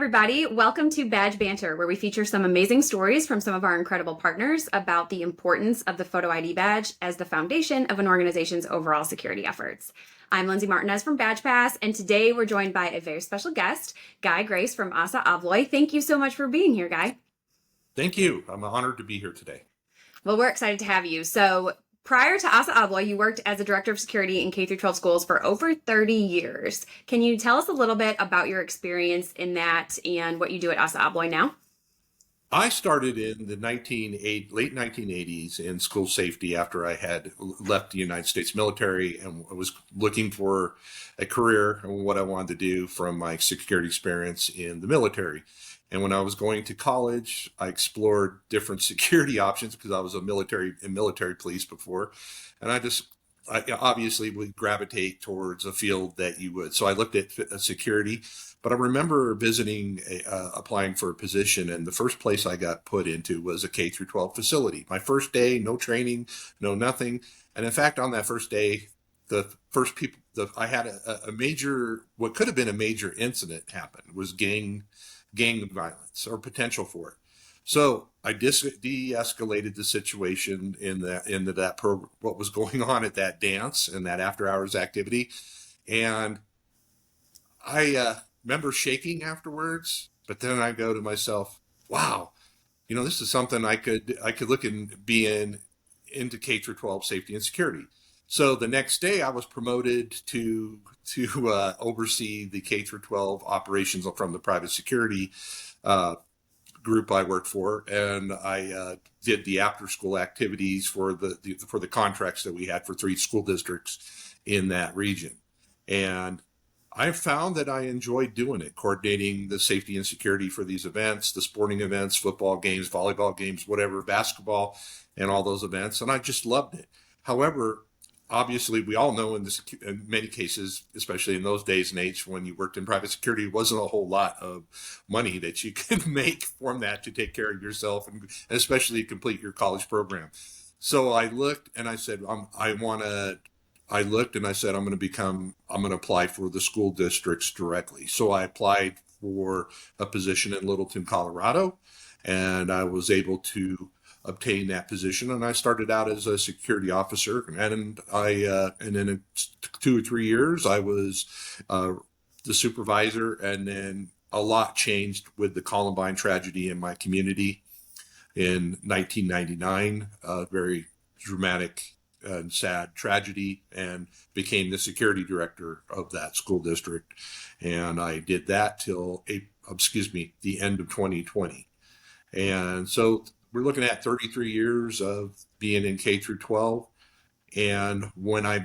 everybody. Welcome to Badge Banter, where we feature some amazing stories from some of our incredible partners about the importance of the photo ID badge as the foundation of an organization's overall security efforts. I'm Lindsay Martin-Nez from Badge Pass, and today we're joined by a very special guest, Guy Grace from Assa Abloy. Thank you so much for being here, Guy. Thank you. I'm honored to be here today. Well, we're excited to have you. So prior to Assa Abloy, you worked as a director of security in K-12 schools for over 30 years. Can you tell us a little bit about your experience in that and what you do at Assa Abloy now? I started in the late 1980s in school safety after I had left the United States military and was looking for a career and what I wanted to do from my security experience in the military. And when I was going to college, I explored different security options because I was in military police before. And I obviously would gravitate towards a field that you would. So I looked at security, but I remember applying for a position, and the first place I got put into was a K through 12 facility. My first day, no training, no nothing. And in fact, on that first day, I had a major, what could have been a major incident happen was gang violence or potential for it. So I de-escalated the situation into that program, what was going on at that dance and that after hours activity. And I remember shaking afterwards, but then I go to myself, wow, this is something I could look and be into K through 12 safety and security. So the next day I was promoted to oversee the K through 12 operations from the private security group I worked for, and I did the after school activities for the contracts that we had for 3 school districts in that region. And I found that I enjoyed doing it, coordinating the safety and security for these events, the sporting events, football games, volleyball games, whatever, basketball, and all those events. And I just loved it. However, obviously, we all know in many cases, especially in those days and age when you worked in private security, it wasn't a whole lot of money that you could make from that to take care of yourself and especially complete your college program. So I looked and I said, I'm going to apply for the school districts directly. So I applied for a position in Littleton, Colorado, and I was able to obtain that position. And I started out as a security officer, and and in 2 or 3 years, I was the supervisor. And then a lot changed with the Columbine tragedy in my community in 1999, a very dramatic and sad tragedy, and became the security director of that school district. And I did that till the end of 2020. And so we're looking at 33 years of being in K through 12. And when I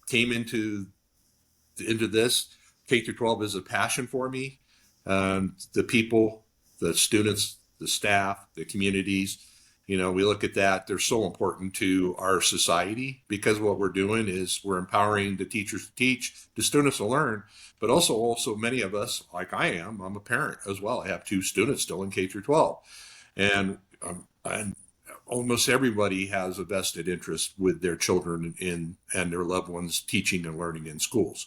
came into this, K through 12 is a passion for me. The people, the students, the staff, the communities, we look at that. They're so important to our society because what we're doing is we're empowering the teachers to teach, the students to learn, but also many of us, like I'm a parent as well. I have 2 students still in K through 12, and almost everybody has a vested interest with their children and their loved ones teaching and learning in schools.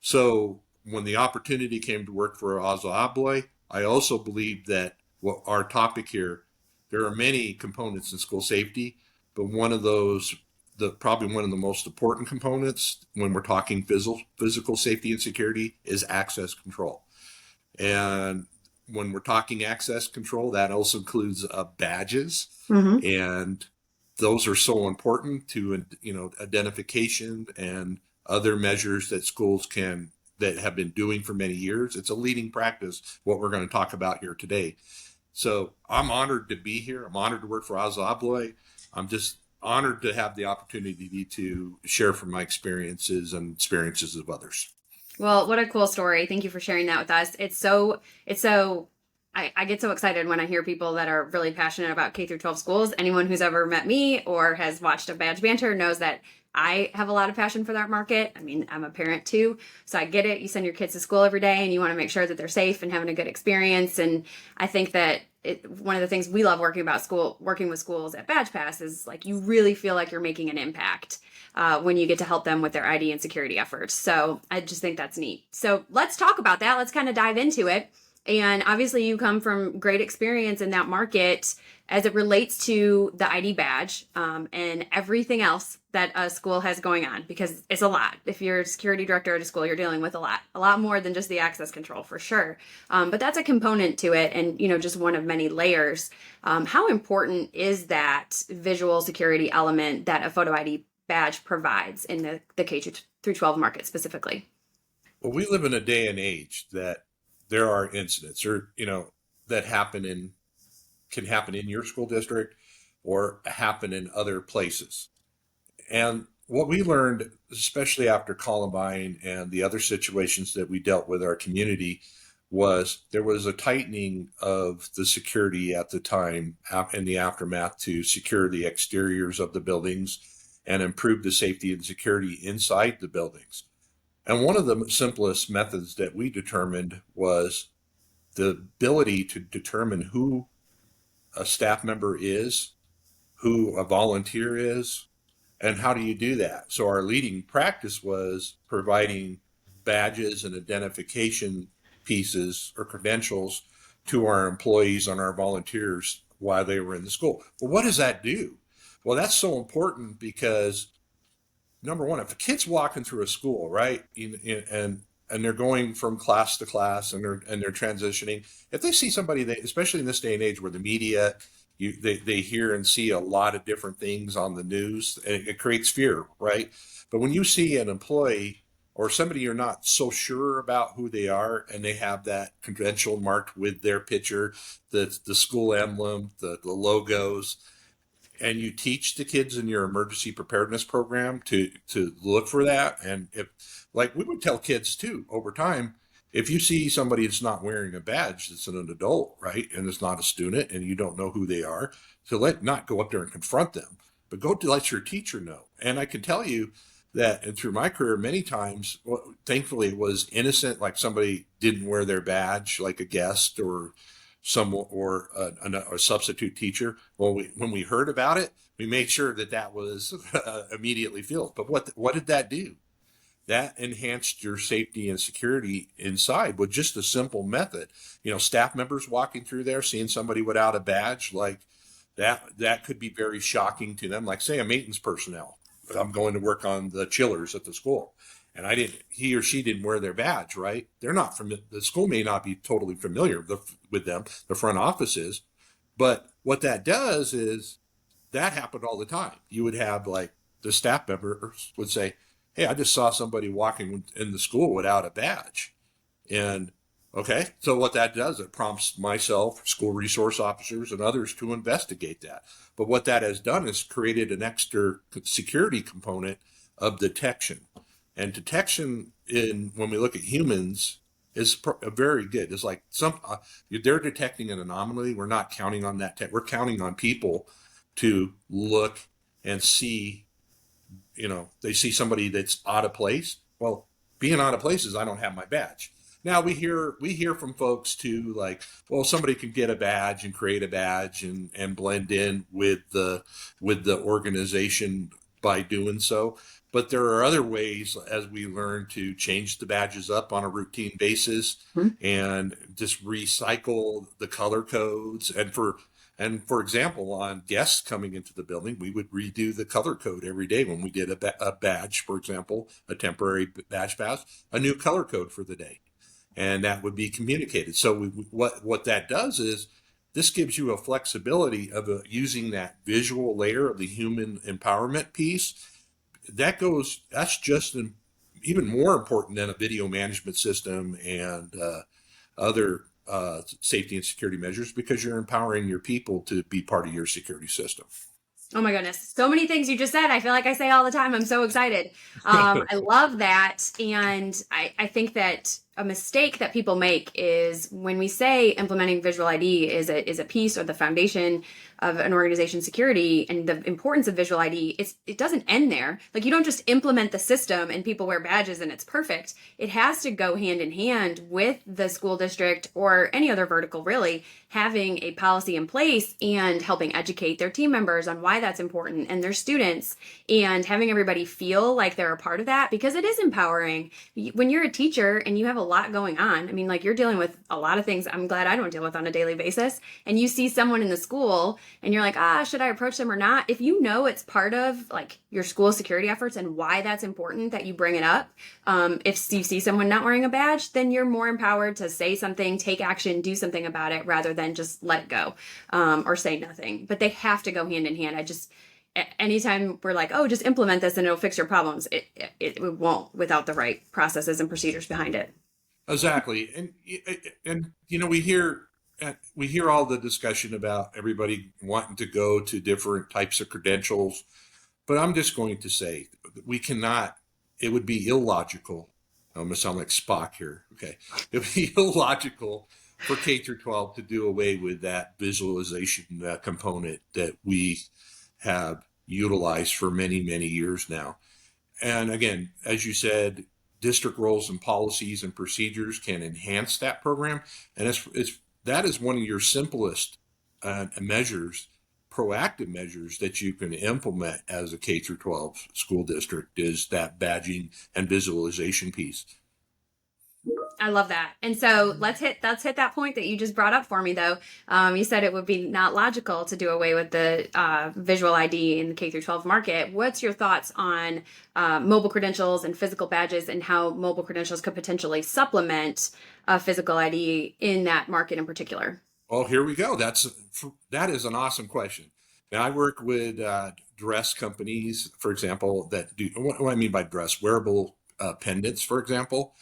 So when the opportunity came to work for Assa Abloy, I also believe that what our topic here, there are many components in school safety, but one of those, probably one of the most important components when we're talking physical safety and security is access control. And when we're talking access control, that also includes badges. Mm-hmm. And those are so important to, identification and other measures that schools that have been doing for many years. It's a leading practice, what we're going to talk about here today. So I'm honored to be here. I'm honored to work for Assa Abloy. I'm just honored to have the opportunity to share from my experiences and experiences of others. Well, what a cool story. Thank you for sharing that with us. I get so excited when I hear people that are really passionate about K through 12 schools. Anyone who's ever met me or has watched a Badge Banter knows that I have a lot of passion for that market. I mean, I'm a parent too, so I get it. You send your kids to school every day and you want to make sure that they're safe and having a good experience. And I think that one of the things we love working with schools at Badge Pass is like you really feel like you're making an impact when you get to help them with their ID and security efforts. So I just think that's neat. So let's talk about that. Let's kind of dive into it. And obviously you come from great experience in that market as it relates to the ID badge and everything else that a school has going on, because it's a lot. If you're a security director at a school, you're dealing with a lot more than just the access control for sure. But that's a component to it, and just one of many layers. How important is that visual security element that a photo ID badge provides in the K through 12 market specifically? Well, we live in a day and age that there are incidents that can happen in your school district or happen in other places. And what we learned, especially after Columbine and the other situations that we dealt with our community, was there was a tightening of the security at the time in the aftermath to secure the exteriors of the buildings and improve the safety and security inside the buildings. And one of the simplest methods that we determined was the ability to determine who a staff member is, who a volunteer is, and how do you do that? So our leading practice was providing badges and identification pieces or credentials to our employees and our volunteers while they were in the school. Well, what does that do? Well, that's so important because number one, if a kid's walking through a school, right, and they're going from class to class and they're transitioning, if they see somebody that, especially in this day and age where the media, they hear and see a lot of different things on the news, and it creates fear, right? But when you see an employee or somebody you're not so sure about who they are, and they have that credential marked with their picture, the school emblem, the logos, and you teach the kids in your emergency preparedness program to look for that. And if, like we would tell kids too, over time, if you see somebody that's not wearing a badge, that's an adult, right, and it's not a student, and you don't know who they are, so not go up there and confront them, but go to let your teacher know. And I can tell you that, and through my career, many times, well, thankfully, it was innocent, like somebody didn't wear their badge, like a guest or a substitute teacher. Well, when we heard about it, we made sure that was immediately filled. But what did that do? That enhanced your safety and security inside with just a simple method. Staff members walking through there, seeing somebody without a badge, like that could be very shocking to them. Like say a maintenance personnel. I'm going to work on the chillers at the school, and he or she didn't wear their badge, right? They're not from the school may not be totally familiar with them. The front office is, but what that does is that happened all the time. You would have like the staff members would say, "Hey, I just saw somebody walking in the school without a badge," and okay, so what that does, it prompts myself, school resource officers, and others to investigate that. But what that has done is created an extra security component of detection. And detection when we look at humans is very good. It's like they're detecting an anomaly. We're not counting on that. We're counting on people to look and see, they see somebody that's out of place. Well, being out of place is I don't have my badge. Now we hear from folks too, like, well, somebody can get a badge and create a badge and blend in with the organization by doing so. But there are other ways as we learn to change the badges up on a routine basis and just recycle the color codes. And for example, on guests coming into the building, we would redo the color code every day when we did a badge, for example, a temporary badge pass, a new color code for the day. And that would be communicated. So what that does is this gives you a flexibility of using that visual layer of the human empowerment piece. That's just even more important than a video management system and other safety and security measures, because you're empowering your people to be part of your security system. Oh my goodness. So many things you just said. I feel like I say all the time. I'm so excited. I love that. And I think that a mistake that people make is when we say implementing visual ID is a piece or the foundation of an organization's security and the importance of visual ID, it doesn't end there. Like, you don't just implement the system and people wear badges and it's perfect. It has to go hand in hand with the school district or any other vertical, really, having a policy in place and helping educate their team members on why that's important and their students, and having everybody feel like they're a part of that, because it is empowering. When you're a teacher and you have a lot going on, I mean, like, you're dealing with a lot of things I'm glad I don't deal with on a daily basis, and you see someone in the school and you're like, should I approach them or not? If you know it's part of like your school security efforts and why that's important that you bring it up, if you see someone not wearing a badge, then you're more empowered to say something, take action, do something about it, rather than just let it go, or say nothing. But they have to go hand in hand. Anytime we're like, just implement this and it'll fix your problems, it won't without the right processes and procedures behind it. Exactly. And we hear all the discussion about everybody wanting to go to different types of credentials, but I'm just going to say we cannot, it would be illogical. I'm going to sound like Spock here. Okay. It would be illogical for K through 12 to do away with that visualization component that we have utilized for many, many years now. And again, as you said, district roles and policies and procedures can enhance that program. And that is one of your simplest measures, proactive measures that you can implement as a K through 12 school district, is that badging and visualization piece. I love that. And so let's hit that point that you just brought up for me, though. You said it would be not logical to do away with the visual ID in the K through 12 market. What's your thoughts on mobile credentials and physical badges, and how mobile credentials could potentially supplement physical ID in that market in particular? Well, here we go. That is an awesome question. Now, I work with dress companies, for example, that do what I mean by dress, wearable pendants, for example.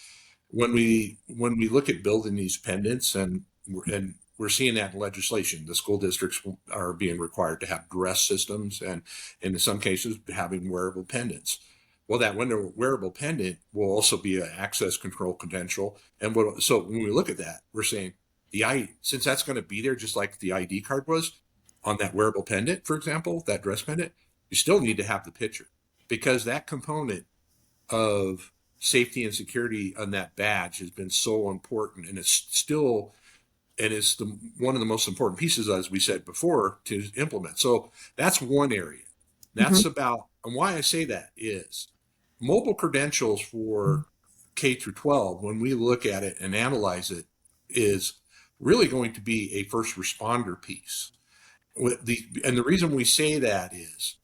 When we look at building these pendants, and we're seeing that in legislation, the school districts are being required to have dress systems, and in some cases having wearable pendants. Well, that wearable pendant will also be an access control credential. And so when we look at that, we're saying since that's going to be there just like the ID card was on that wearable pendant, for example, that dress pendant, you still need to have the picture, because that component of safety and security on that badge has been so important, and it's one of the most important pieces, as we said before, to implement. So that's one area. That's about, and why I say that is mobile credentials for K through 12, when we look at it and analyze it, is really going to be a first responder piece. And the reason we say that is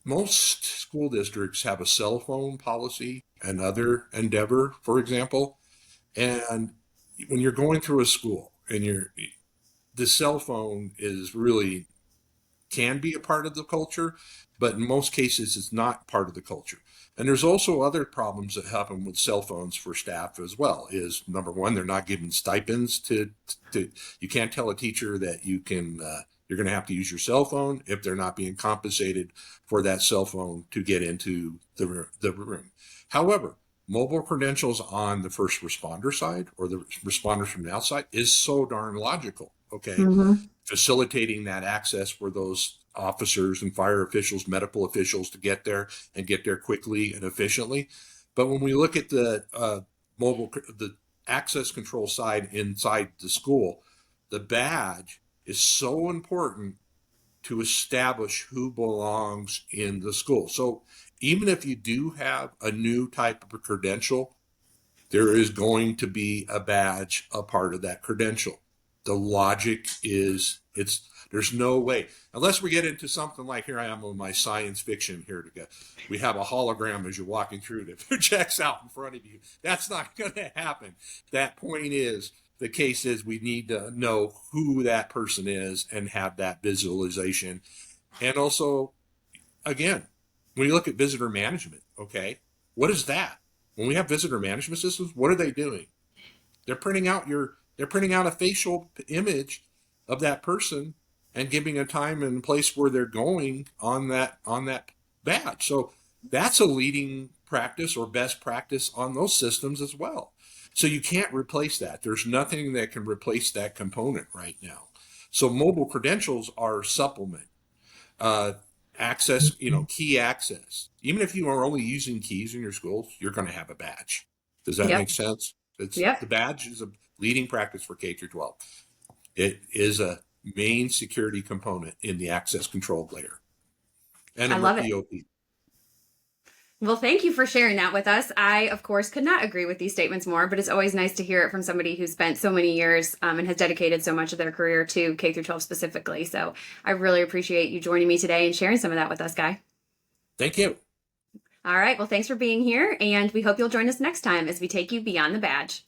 most school districts have a cell phone policy, another endeavor, for example. And when you're going through a school and the cell phone can be a part of the culture, but in most cases it's not part of the culture. And there's also other problems that happen with cell phones for staff as well. Is number one, they're not given stipends to you can't tell a teacher that you're going to have to use your cell phone if they're not being compensated for that cell phone to get into the room. However, mobile credentials on the first responder side, or the responders from the outside, is so darn logical. Okay. Facilitating that access for those officers and fire officials, medical officials, to get there quickly and efficiently. But when we look at the access control side inside the school, the badge is so important to establish who belongs in the school. So even if you do have a new type of a credential, there is going to be a badge a part of that credential. The logic is there's no way, unless we get into something like, here I am with my science fiction here to go. We have a hologram as you're walking through that projects out in front of you. That's not going to happen. That point is, the case is, we need to know who that person is and have that visualization. And also, again, when you look at visitor management, okay, what is that? When we have visitor management systems, what are they doing? They're printing out a facial image of that person and giving a time and place where they're going on that badge. So that's a leading practice or best practice on those systems as well. So you can't replace that. There's nothing that can replace that component right now. So mobile credentials are supplement. Access, key access. Even if you are only using keys in your schools, you're going to have a badge. Does that Yep. make sense? Yep. The badge is a leading practice for K through 12. It is a main security component in the access control layer. And I love it. EOP. Well, thank you for sharing that with us. I, of course, could not agree with these statements more, but it's always nice to hear it from somebody who spent so many years and has dedicated so much of their career to K through 12 specifically. So I really appreciate you joining me today and sharing some of that with us, Guy. Thank you. All right. Well, thanks for being here, and we hope you'll join us next time as we take you beyond the badge.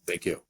Thank you.